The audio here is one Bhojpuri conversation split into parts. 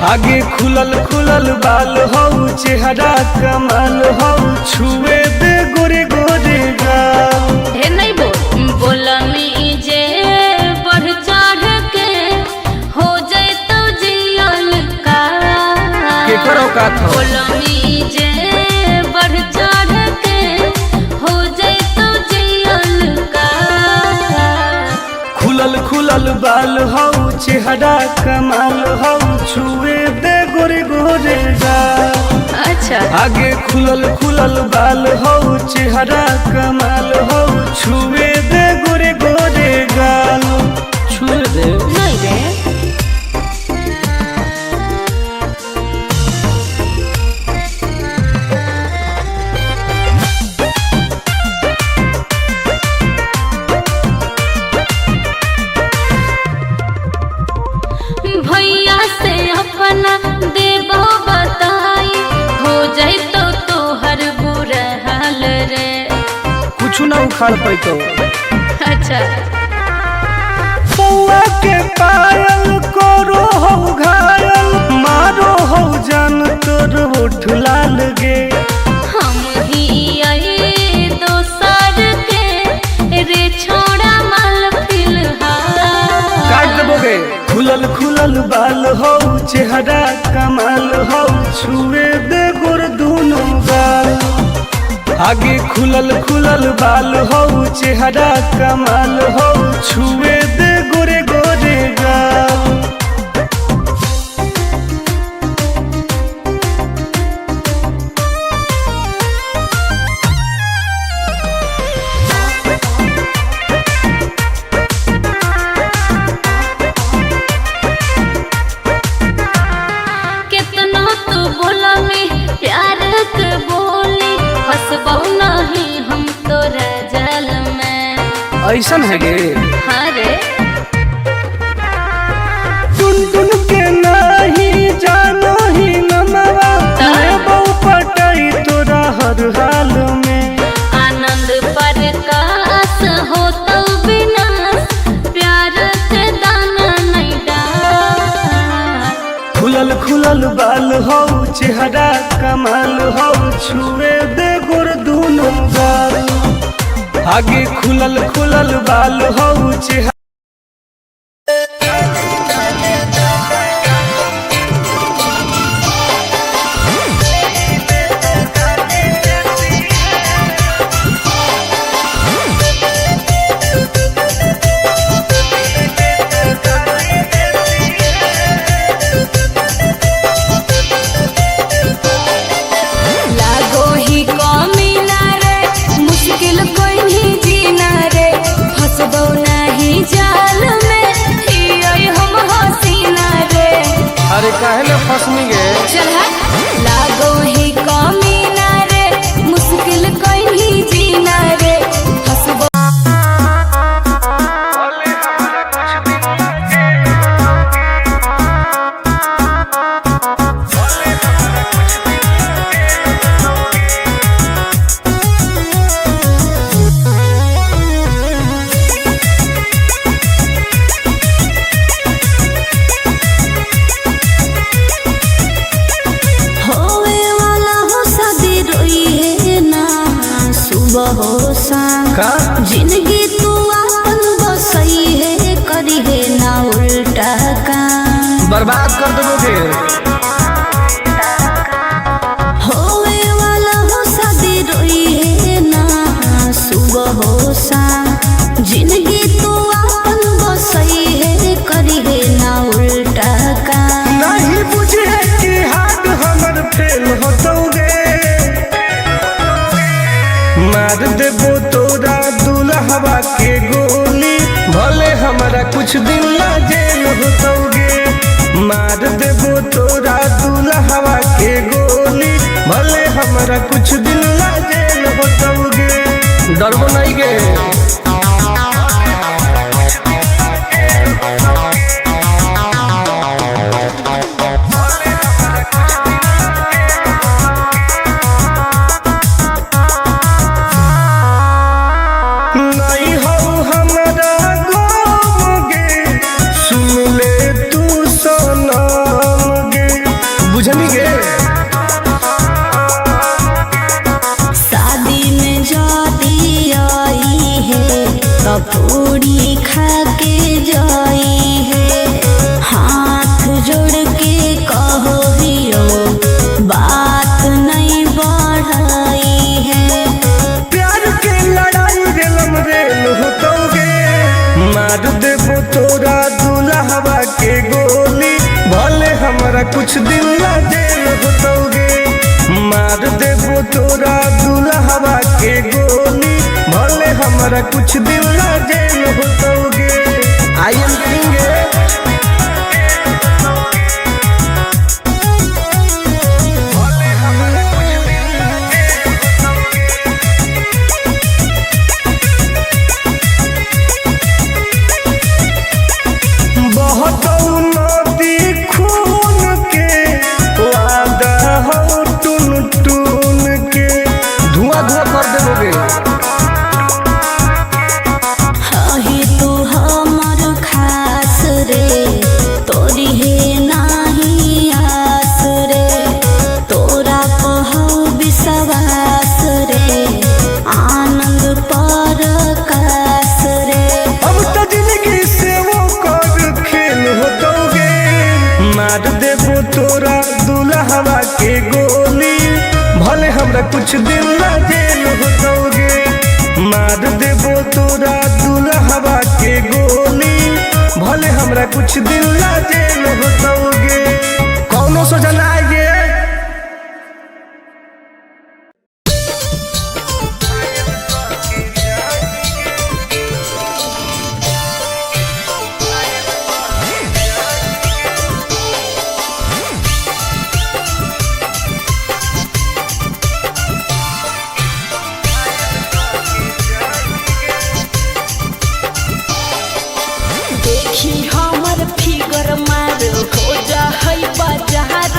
आगे खुलल खुलल बाल हो चेहरा कमाल हो छुए दे गोरे गोरे गाल। हे नहीं बोलमी जे बढ़ चढ़ के हो जाए तो जियल का केकरो का था बोलमी जे बढ़ चढ़ के हो जाए तो जियल का। खुलल खुलल बाल हो चेहरा कमाल हो छुए दे गोरे गोरे गाल। अच्छा आगे खुलल खुलल बाल हो चेहरा कमाल हो छुए दे गोरे गोरे गाल। छुए दे नहीं रे भैया से अपना देबो बताई हो जाए तो तोहर बुरा हाल रे। कुछ ना उखाड़ पैतो। अच्छा पौआ के पायल करो हो घायल मारो हो जान तोर होठ लाल गे। हम ही आई दोसर के रे छोड़ा माल फिलहाल। काट देबोगे खुलल खुलल बाल हो चेहरा कमाल हो छुए दे गोर दोनों गाल। आगे खुलल खुलल बाल हो चेहरा कमाल हो छुए दे गोरे गोरे गाल। कितना तू बोला में प्यार के बोली फंसबो नहीं हम तोरा जाल में। ऐसन है गे हाँ रे टुन टुन के नहीं जानो ही नमवा लेबो पटाई तोरा हर हाल में। आनंद प्रकाश हो तो विनाश प्यार के दाना नहीं डाल। खुलल खुलल बाल हो चेहरा कमाल हो छुए दे गोर दोनों गाल। आगे खुलल खुलल बाल हो चेहरा लागो ही कमीना रे मुश्किल कोई नहीं जीना रे फंसबो नहीं जाल में हियै हम हसीना रे। अरे काहे ले फसनी गे चल लागो ही कमीना रे मुश्किल कोई नहीं जीना रे फंसबो। होवे वाला हो शादी रोई है ना सुबह हो शाम का जिंदगी तू अपन बसई है करी है ना उल्टा काम। बर्बाद कर देबोगे होवे वाला हो शादी रोई है ना सुबह हो शाम जिंदगी तू अपन बसई है करी है ना उल्टा काम। नहीं बुझे कि हाथ हमर फेल होतोगे मार देबो तोरा दुल्हवा के गोली भले हमारा कुछ दिन ला जेल होतोगे। मार देबो तोरा दुल्हवा के गोली भले हमारा कुछ दिन ला जेल होतोगे। डरबो नहीं गे नहीं हो हमारा गम गे सुन ले तू सनम गे। देबो तोरा दुल्हवा के गोली, भले हमरा कुछ दिन ला जेल होतोगे। मार देबो तोरा दुल्हवा के गोली, भले हमरा कुछ दिन ला जेल होतोगे। आई एम किंग तोरा दुल्हवा के गोली, भले हमरा कुछ दिन ला जेल होतोगे। मार देबो तोरा दुल्हवा के गोली, भले हमरा कुछ दिन ला जेल होतोगे। कौनो सोचा ना आइए। देखी हमर फिगर मार हो जा होई बाजार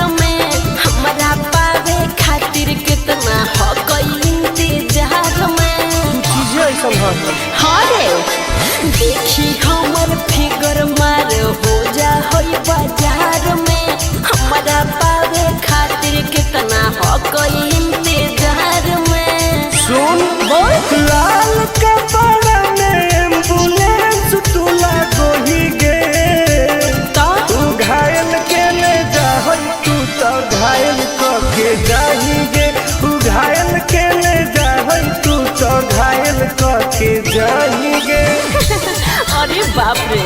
में, हमरा पावे खातिर कितना हो गई इंतजार में। सुन बोल लाल कपड़ा में एम्बुलेंस तुला गोही गे, तू घायल के ले जा तू तो घायल के जाही गे। तू घायल के ले जा तू तो घायल के जाही गे। अरे बाप रे।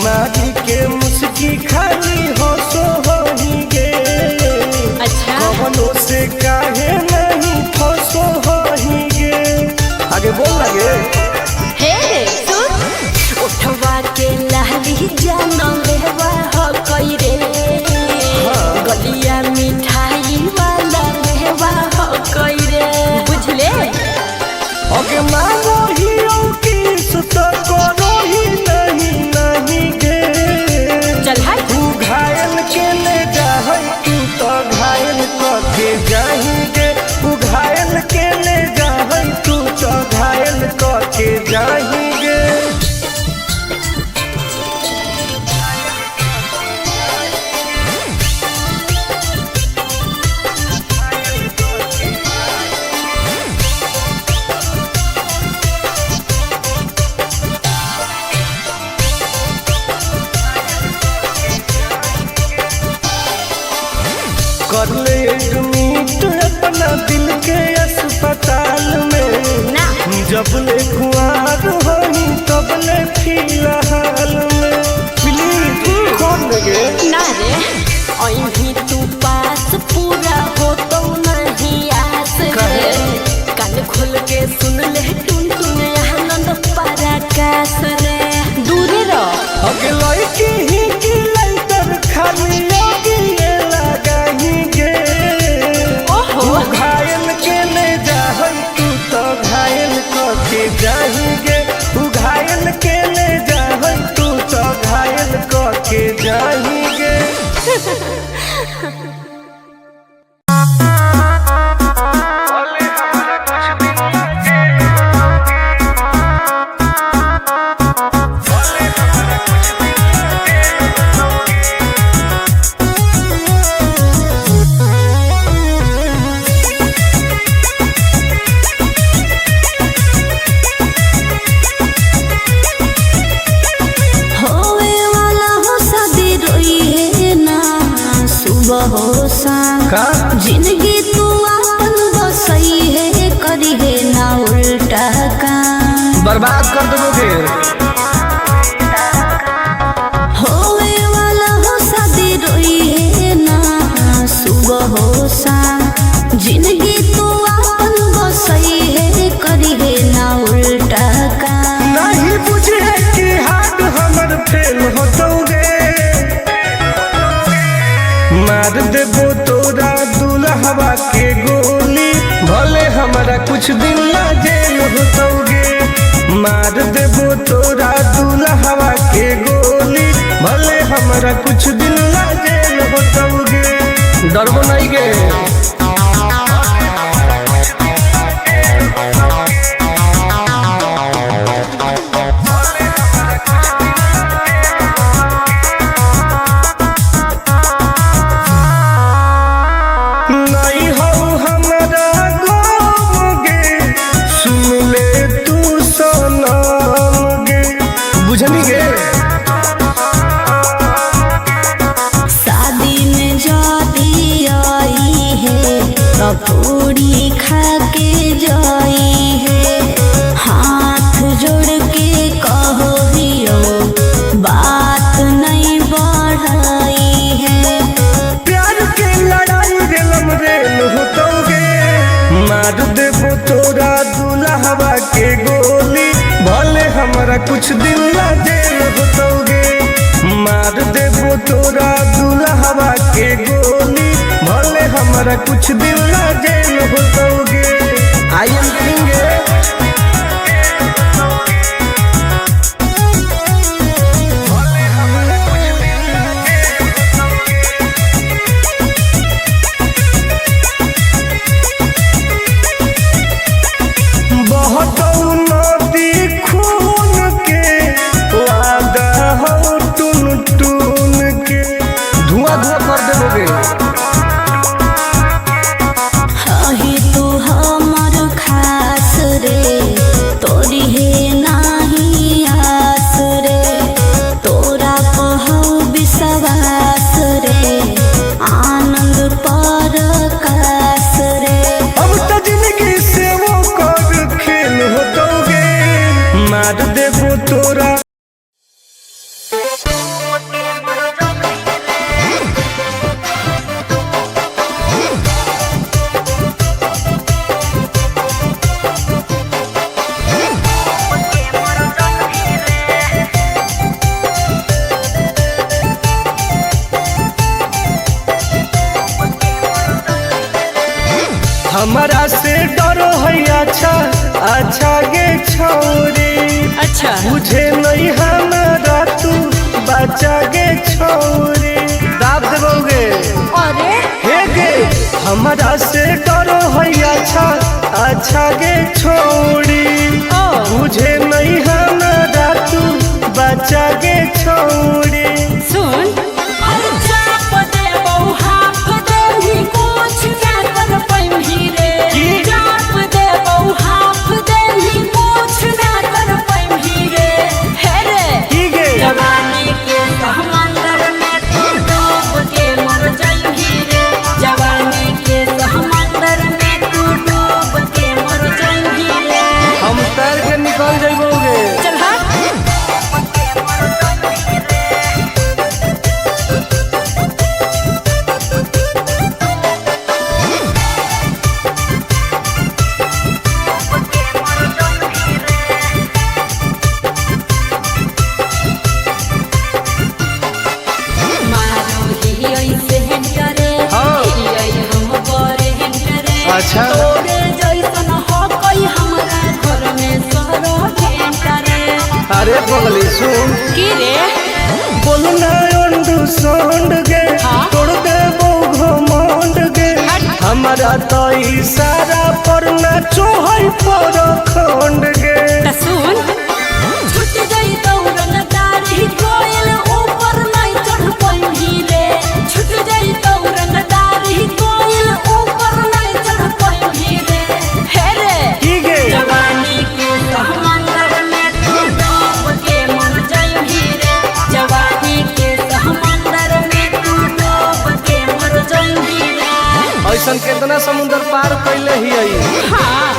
मारी के मुस्की खाली होसो होही गे। अच्छा कवनो से काहे नहीं फसो होही गे। आगे बोल लगे हे सुन, उठवा के लहरी जानो लेवा हो कोई रे, गलिया मिठाई वाला लेवा हो कोई रे, बुझले। ओके मांगो ही किस तो करो ही नहीं गे। चल हाय तू घायल के ले जा तू तो घायल के जाही गे। तू घायल के ले जा तू तो घायल के जाही गे। कर ले एडमिट अपना दिल के अस्पताल में ना, जब ले खुआर होई तब ले फिलहाल में। प्लीज कौन लगे ना रे अहीं तू पास पूरा हो तो नहीं आस रे। कान खोल के सुन ले टुन टुन आनंद पराकाश रे। दूरे रह अगे लड़की ही की लाइटर खाली लगी लगाही गे। ओहो घायल के ले जा तू तो घायल के जाही गे। तू घायल के ले जा तू तो घायल के जाही गे। बर्बाद कर दोगे। होवे वाला हो शादी रोई है ना सुबह हो शाम, जिंदगी तो अपन बसई है करी है ना उल्टा काम। नहीं बुझे कि हाथ हमर फेल होतोगे, मार देबो तोरा दुल्हवा के गोली, भले हमारा कुछ दिन ना जेल होतोगे। मार देबो तोरा दुल्हवा के गोली, भले हमारा कुछ दिन ना जेल होतोगे। डरबो नहीं गे। शादी में जाती आई है पूरी खा के जाई है, हाथ जोड़ के कहो दियो बात नहीं बढ़ाई है। प्यार के लड़ाई रेलम रेल होतोगे, मार देबो तोरा दुल्हवा के गोली, भले हमारा कुछ दिन ना जेल होतोगे। मार देबो तोरा दुल्हवा के गोली, भले हमारा कुछ दिन ना जेल होतोगे। I am king. तू हमर खास रे, तोरी है नाही आस रे, तोरा कहू विश्वास रे, आनंद परकाश रे। अब तो जिंदगी से वो कर खेल होतोगे, मार देबो तोरा। हमारा से डरो है अच्छा अच्छा गे छोरी, अच्छा मुझे नहीं हमारा तू बचा गे छोरी। दाब देबोगे अरे हे गे, हमारा से डरो है अच्छा अच्छा गे छोरी, मुझे नहीं हमारा तू बचा गे छोरी। सुन निकल जाइबोगे। चल अच्छा अरे बगली सुन की रे बोलना अंडरस्टैंड गे, तोड़ देबो घमंड गे, हमारा तो इशारा पर नाचो है पर खंड गे। सुन छुट गई दौड़न दारी कोयल ऊपर नहीं चढ़ पाई रे, छुट गई दौड़न दारी कोयल ऊपर नहीं चढ़ पाई रे। हे रे की गे जवानी के समंदर में तू डूब के मर जाई रे, जवानी के समंदर में तू डूब के मर जाई रे। ऐसन कितना समुद्र पार कैले ही। हाँ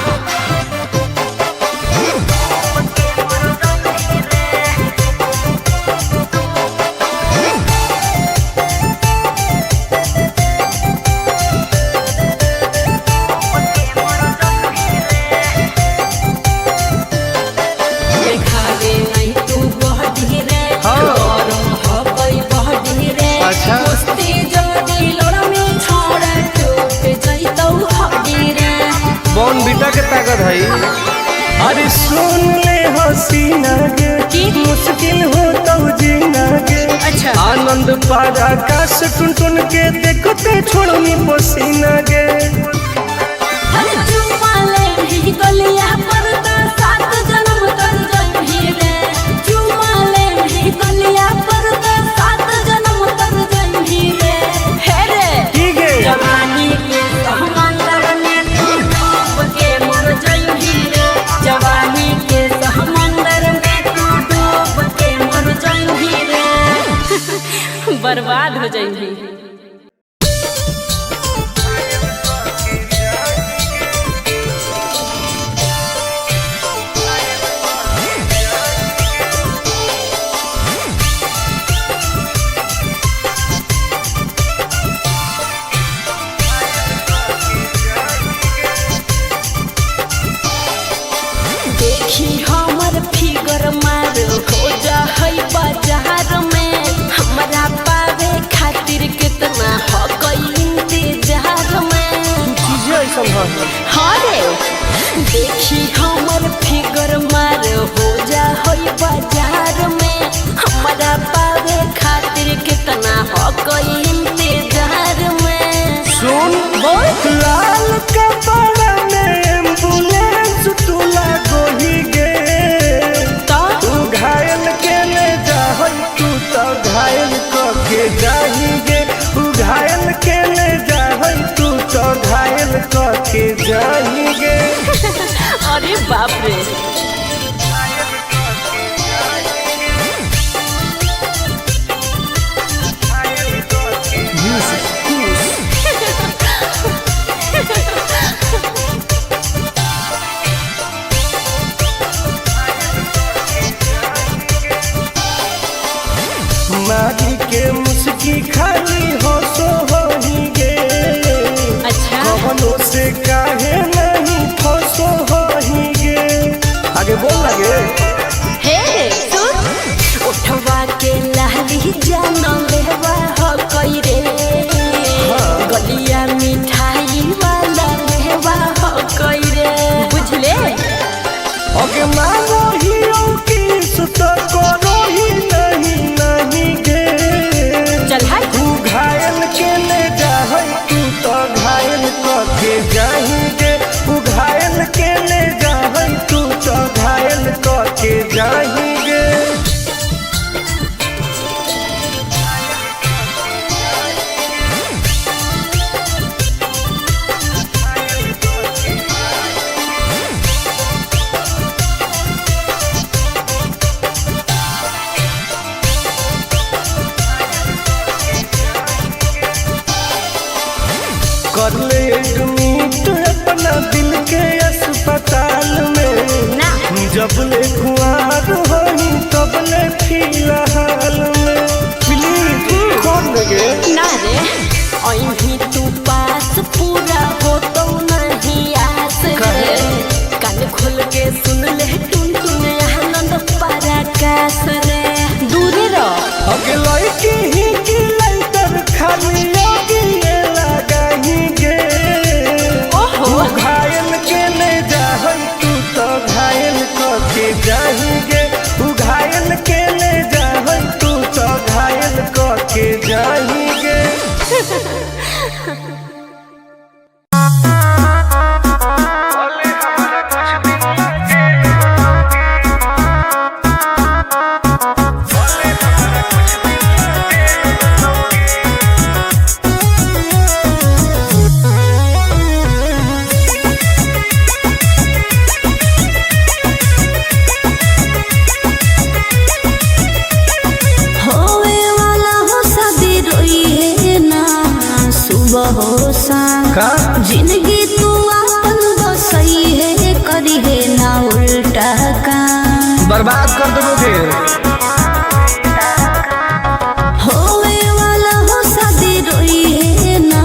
लागत है। अरे सुन ले हसीना के मुश्किल हो तो जीना के। अच्छा आनंद पार आकाश टुन टुन के देखते छोड़नी पसीना के। चुम्मा ले भी गलिया पर तो 7 जन्म कर जाई रे। चुम्मा ले भी गलिया पर तो 7 जन्म कर जाई रे। हे रे ठीक है जवानी के समंदर में तू डूब के मर जाई रे। जवानी के समंदर में तू डूब के मर जाई रे। बर्बाद हो जाई। देखी हमर फिगर मार हो जा है बाजार में। हमरा पावे खातिर कितना हो गई इंतजार में। चीजें ऐसा है। हाँ रे देखी हमर फिगर मार हो जा है बाजार में। हमरा पावे खातिर कितना हो गई इंतजार में। सुन बोल लाल कपड़ा में एम्बुलेंस तुला गोही गे। तो तू घायल के ले जाहई तू तो घायल के जाही गे। तू घायल के ले जाहई तू तो घायल के जाही गे। अरे बाप रे मारी के मुस्की खाली हो सो होही गे। अच्छा कवनों से काहे नहीं फसो होही गे। आगे बोल लगे हे सुन उठवा के लाली जाना लेवा हो कई रे। गलिया मिठाई वाला लेवा हो कई रे। बुझले ओके मानो ही की सुत करो ही नहीं गे। चल हाय तू घायल के ले जाहई तू तो घायल के जाही गे। तू घायल के ले जाहई तू तो घायल के जाही गे। कर ले एडमिट अपना दिल के अस्पताल में। ना जब ले खुआर होही तब ले फिलहाल में। प्लीज खोल लगे ना रे अहीं तू पास पूरा हो तो नहीं आस रे। कान खोल के सुन ले टुन टुन आनंद पराकाश रे। दूरे रह अगे लड़की ही की लाइटर खाली योगी लगाही गे। ओहो तू घायल के ले जाहई तू तो घायल के जाही गे। तू घायल के ले जाहई तू तो घायल के जाही गे। होवे वाला हो शादी रोई है ना सुबह हो शाम। का जिंदगी तू अपन बसई है करी है ना उल्टा काम। बर्बाद कर दोगे। होवे वाला हो शादी रोई है ना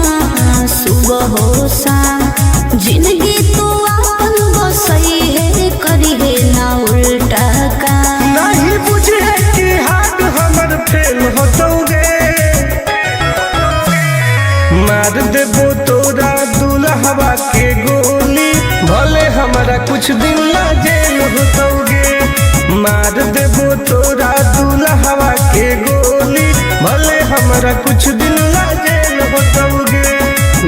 सुबह हो शाम। जिंदगी तू अपन बसई है करी है ना उल्टा काम। नहीं बुझे कि हाथ हमर फेल होतोगे। मार देबो तोरा दुल्हवा के गोली भले हमारा कुछ दिन ला जेल होतोगे।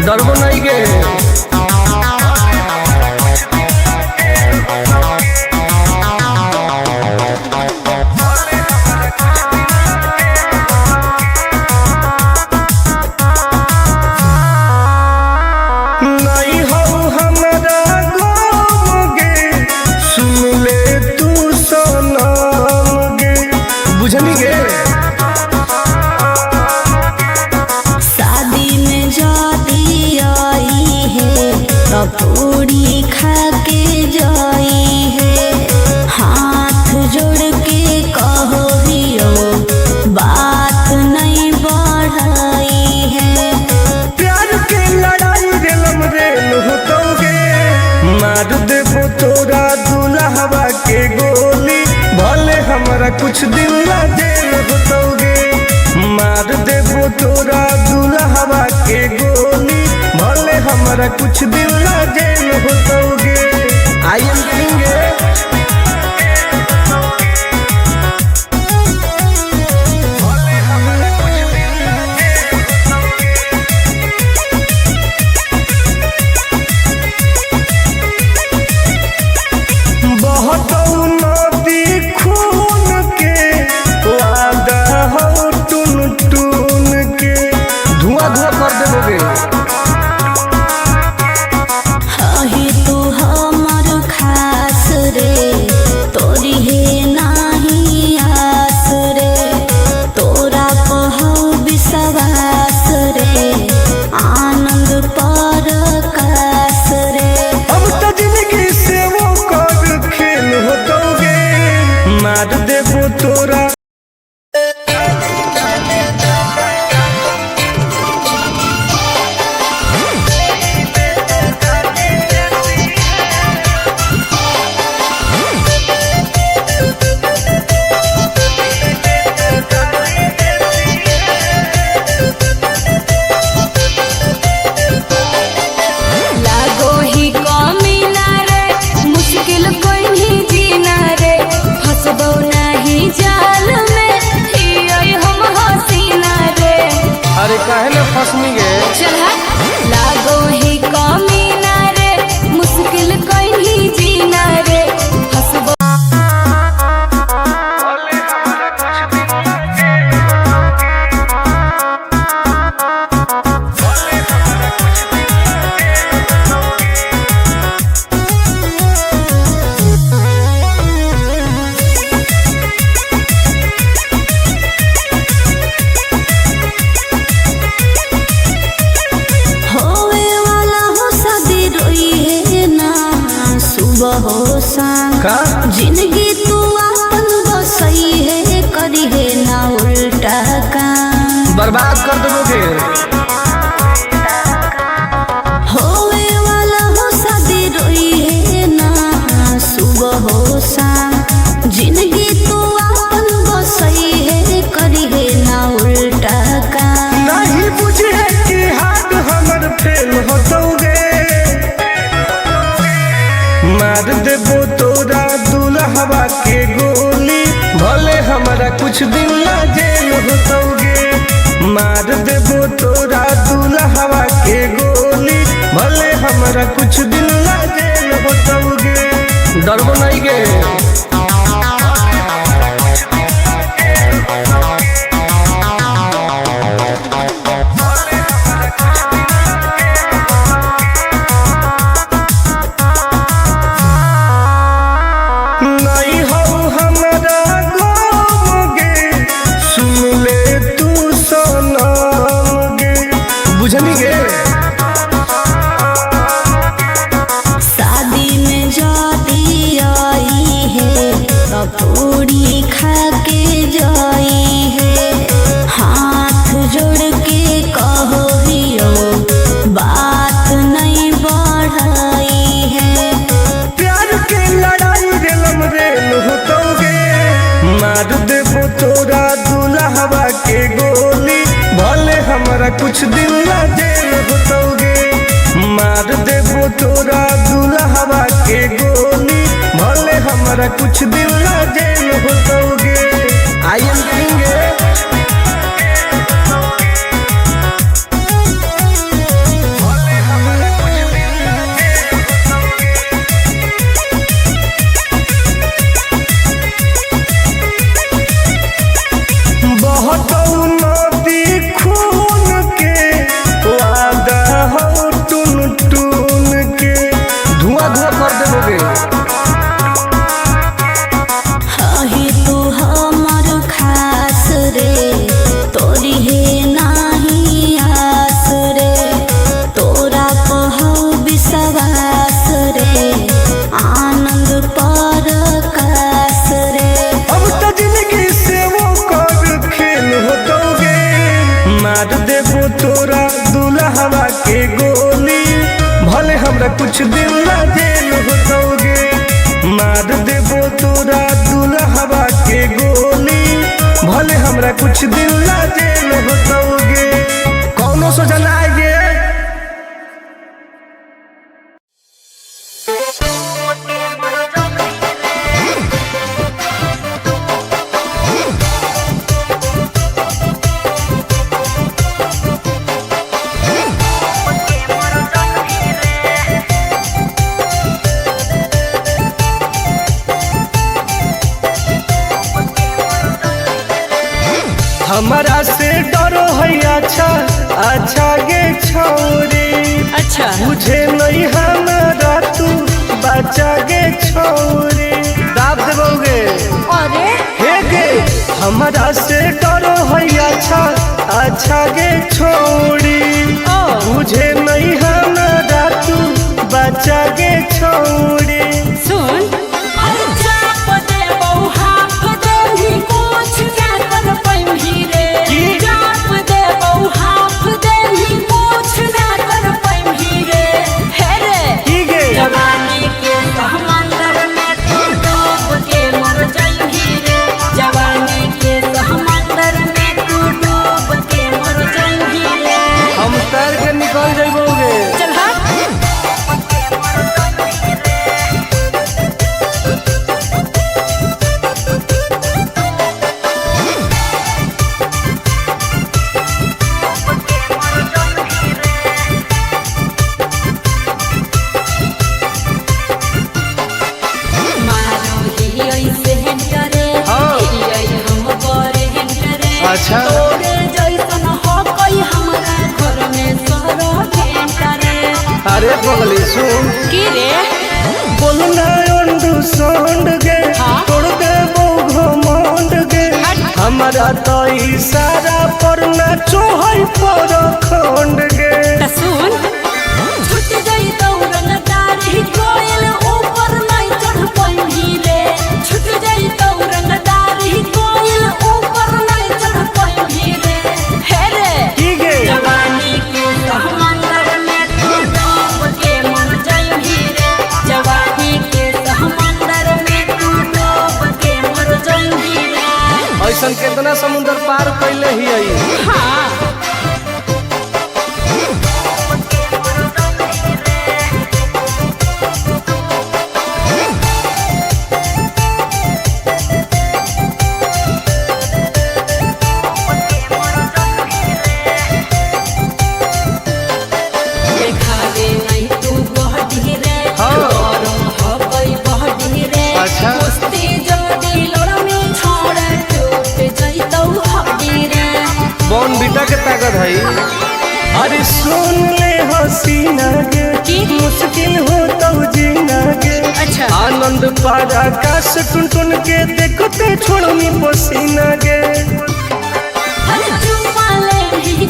डरबो नहीं गे नहीं हो हमारा गोगे, सुन ले तू सनम गे, बुझनी गे। शादी में जाती आई है तो पूरी खा के जाई है, हाथ जोड़ के कहो हियो बात नहीं बढ़ाई है। प्यार के लड़ाई रेलम रेल होतोगे, मार देबो तोरा दुल्हवा के गोली, भले हमारा कुछ दिन ला जेल होतोगे। मार देबो तोरा दुल्हवा के गोली, भले हमारा कुछ दिन ला जेल होतोगे। आई एम किंग बहुत नदी खून के वादा हो टून टून के, धुआं धुआं कर देबोगे। हही तू हमर खास रे, तोरी है नाही आस रे, तोरा पहौ विश्वास रे, आनंद पर कास रे। अब तो जिंदगी से वो कर खेल होतोगे, मार देबो तोरा। लागो ही कमीना रे, मुश्किल कोई नहीं जीना रे, फंसबो नहीं जाल में, हियोई हम हसीना रे। अरे काहे ना फसनी गे, चल हट। लागो ही कमीना रे, मुश्किल कोई नहीं जीना रे, फंसबो। होवे वाला हो शादी रोई है ना, सुबह हो शाम का जिंदगी तू अपन बसई है, करी है ना उल्टा काम। बर्बाद कर देबोगे। होवे वाला हो शादी रोई है ना, सुबह हो शाम जिंदगी तू अपन बसई है, करी है ना उल्टा काम। नहीं बुझे कि हाथ हमर फेल होतोगे, मार देबो तोरा दुल्हवा के गोली, भले हमारा कुछ दिन ला जेल होतोगे। मार देबो तोरा दुल्हवा के गोली, भले हमारा कुछ दिन ला जेल होतोगे। डरबो नहीं गे नहीं हो हमारा गोगे, सुन ले तू सनम गे, बुझनी गे। शादी में जाती आई है तो पूरी खा के जाई है, हाथ जोड़ के कहो हियो बात नहीं बढ़ाई है। प्यार के लड़ाई रेलम रेल होतोगे, मार देबो तोरा दुल्हवा के गोली, भले हमारा कुछ दिन ला जेल होतोगे। मार देबो तोरा दुल्हवा के गोली, भले हमारा कुछ दिन ला जेल होतोगे। आई एम किंग गोली भले हमरा कुछ दिन ला जेल होतोगे। मार देबो तोरा दुल्हवा के गोली भले हमरा कुछ दिन ला जेल होतोगे। कौनो सोचा ना आएगे। हमारा से डरो है अच्छा अच्छा गे छोरी। अच्छा मुझे नहीं हमारा तू बचा गे छोरी। दाब देबोगे अरे हे गे हमारा से डरो है अच्छा अच्छा गे छोरी। मुझे नहीं हमारा तू बचा गे छोरी। सुन निकल जाइबोगे। चल अच्छा अरे पगली सुन की रे बोलना अंडू गे तोड़ दे घमंड गे। हमारा तो इशारा पर नाचो है पर खंड गे। सुन छूट गई दौड़न दारी कोयल ऊपर नहीं चढ़ पाई रे। छूट गई दौड़न दारी कोयल ऊपर नहीं चढ़ पाई रे। हे रे की गे जवानी के समंदर में तू डूब के मर जाई रे। जवानी के समंदर में तू डूब के मर जाई रे। ऐसन कितना समुद्र पार कैले ही आई। हाँ अच्छा बॉन बीटा के ताकत है। अरे सुन ले हसीना गे मुश्किल हो तो जीना गे। अच्छा आनंद पारा आकाश टुन टुन के देखते छोड़नी पसीना गे।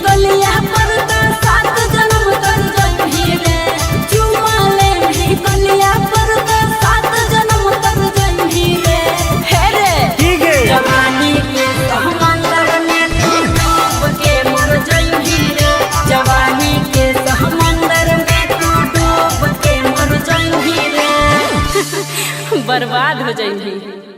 गलिया पर तो 7 जन्म कर जाई रे। चुमाले भी गलिया पर तो 7 जन्म कर जाई रे। हे रे ठीक है जवानी के समंदर में तू डूब के मर जाई रे। जवानी के समंदर में तू डूब के मर जाई रे। बर्बाद हो जाई।